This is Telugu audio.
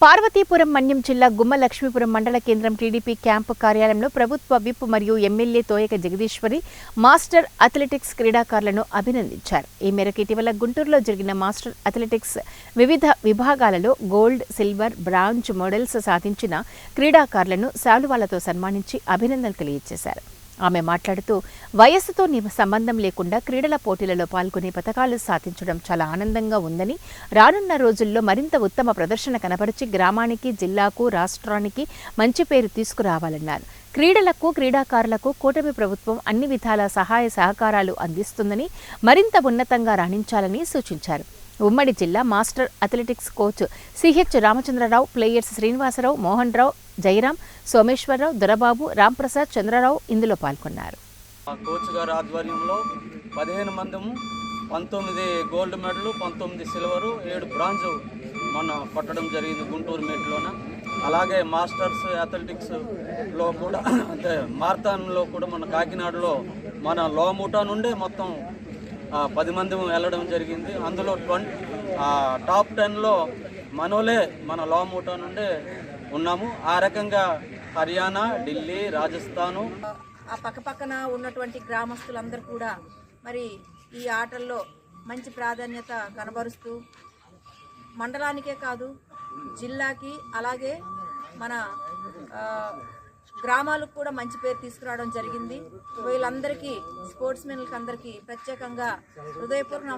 పార్వతీపురం మన్యం జిల్లా గుమ్మ లక్ష్మీపురం మండల కేంద్రం టీడీపీ క్యాంపు కార్యాలయంలో ప్రభుత్వ విప్ మరియు MLA Toyaka Jagadeeshwari master athletics క్రీడాకారులను అభినందించారు. ఈ మేరకు ఇటీవల గుంటూరులో జరిగిన మాస్టర్ అథ్లెటిక్స్ వివిధ విభాగాలలో గోల్డ్, సిల్వర్, బ్రాంజ్ మెడల్స్ సాధించిన క్రీడాకారులను శాలువాలతో సన్మానించి అభినందనలు తెలియజేశారు. ఆమె మాట్లాడుతూ వయస్సుతో సంబంధం లేకుండా క్రీడల పోటీలలో పాల్గొనే పతకాలు సాధించడం చాలా ఆనందంగా ఉందని, రానున్న రోజుల్లో మరింత ఉత్తమ ప్రదర్శన కనబరిచి గ్రామానికి, జిల్లాకు, రాష్ట్రానికి మంచి పేరు తీసుకురావాలన్నారు. క్రీడలకు, క్రీడాకారులకు కూటమి ప్రభుత్వం అన్ని విధాల సహాయ సహకారాలు అందిస్తుందని, మరింత ఉన్నతంగా రాణించాలని సూచించారు. ఉమ్మడి జిల్లా master athletics coach CH Ramachandrarao, players Srinivasarao, Mohan Rao, Jayaram, Someswararao, Dorababu, Ramprasad, Chandrarao ఇందులో పాల్గొన్నారు. కోచ్ గారి ఆధ్వర్యంలో 15 మందము, 19 గోల్డ్ మెడల్, 19 సిల్వరు, 7 బ్రాంజ్ మన కొట్టడం జరిగింది గుంటూరు మేట్లోన. అలాగే మాస్టర్స్ అథ్లెటిక్స్లో కూడా అంటే మారథాన్లో కూడా మన కాకినాడలో మన లోముఠా నుండే మొత్తం 10 మంది వెళ్ళడం జరిగింది. అందులో టాప్ 10లో మనోలే మన లోముఠా నుండే ఉన్నాము. ఆ రకంగా హర్యానా, ఢిల్లీ, రాజస్థాను ఆ పక్కపక్కన ఉన్నటువంటి గ్రామస్తులందరూ కూడా మరి ఈ ఆటల్లో మంచి ప్రాధాన్యత కనబరుస్తూ మండలానికే కాదు జిల్లాకి అలాగే మన గ్రామాలకు కూడా మంచి పేరు తీసుకురావడం జరిగింది. వీళ్ళందరికీ స్పోర్ట్స్ మెన్లకు అందరికీ ప్రత్యేకంగా హృదయపూర్వక